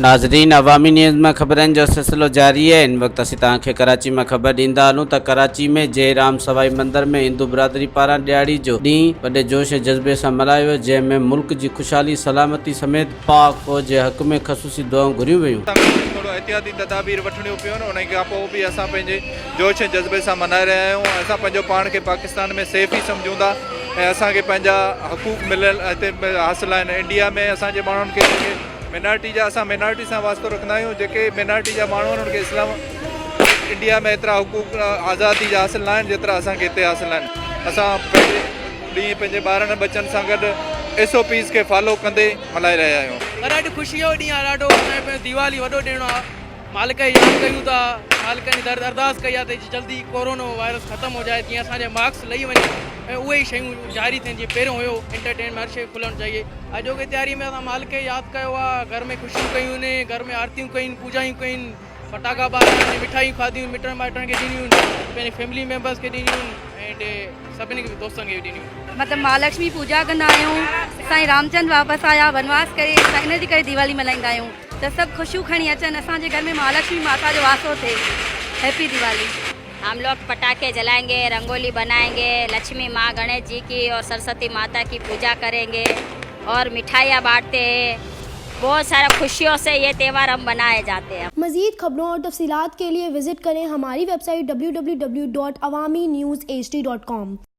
नाज़रीन, अवामी न्यूज़ में ख़बरनि जो सिलसिलो जारी है। इन वक्त असीं तव्हांखे कराची में ख़बर ॾींदा हलूं त कराची में जय राम सवाई मंदिर में हिंदू बिरादरी पारां ॾियारी जो ॾींहुं वॾे जोश ऐं जज़्बे सां मल्हायो वियो, जंहिंमें मुल्क जी ख़ुशहाली सलामती समेत पाक फ़ौज जे हक़ में ख़सूसी दुआऊं घुरियूं वयूं। थोरो एहतियाती तदाबीर वठणियूं पियूं आहिनि, उन खां पोइ बि असां पंहिंजे जोश ऐं जज़्बे सां मल्हाए रहिया आहियूं। असां पंहिंजो पाण खे पाकिस्तान में सेफ ई सम्झूं था ऐं असांखे पंहिंजा हक़ूक़ मिलियल हिते हासिल आहिनि। इंडिया में असांजे माण्हुनि खे जेके मिनारिटी जा, असां मिनारिटी सां वास्तो रखंदा आहियूं। जेके मिनारिटी जा माण्हू आहिनि उन्हनि खे इस्लाम इंडिया में एतिरा हुकूक आज़ादी जा हासिल न आहिनि जेतिरा असांखे हिते हासिल आहिनि। असां पंहिंजे ॾींहुं पंहिंजे ॿारनि बच्चनि सां गॾु SOPs खे फॉलो कंदे मल्हाए रहिया आहियूं। ॾाढी ख़ुशी जो ॾींहुं आहे, ॾाढो दीवाली वॾो ॾिणु आहे। मालिक जी यादि कयूं था, मालिक जी अरदास कई आहे त जल्दी कोरोना वायरस ख़तमु हो जाए, जीअं असांजे मार्क्स लही वञे ऐं उहे ई शयूं जारी थियनि जीअं पहिरियों हुयो। एंटरटेनमेंट हर शइ खुलणु चाहिए। अॼोके तयारी में असां मालिक खे यादि कयो आहे, घर में ख़ुशियूं कयूं आहिनि, घर में आरतियूं कयूं, पूजायूं कयूं, फटाका ॿारिया, मिठाइयूं खाधियूं, मिटनि माइटनि खे ॾिनियूं, पंहिंजे फैमिली मेंबर्स खे ॾिनियूं एंड सभिनी खे दोस्तनि खे बि ॾिनियूं। मतिलबु महालक्ष्मी पूजा कंदा आहियूं। साईं रामचंद्र वापसि आया वनवास करे, असां इन जे करे दिवाली मल्हाईंदा आहियूं त सभु ख़ुशियूं खणी अचनि, असांजे घर में महालक्ष्मी माता जो वासो थिए। हैप्पी दिवाली। हम लोग पटाखे जलाएंगे, रंगोली बनाएंगे, लक्ष्मी माँ गणेश जी की और सरस्वती माता की पूजा करेंगे और मिठाइयाँ बांटते हैं। बहुत सारा खुशियों से ये त्यौहार हम मनाए जाते हैं। मज़ीद खबरों और तफसीलात के लिए विजिट करें हमारी वेबसाइट www.awamiNewsHD.com।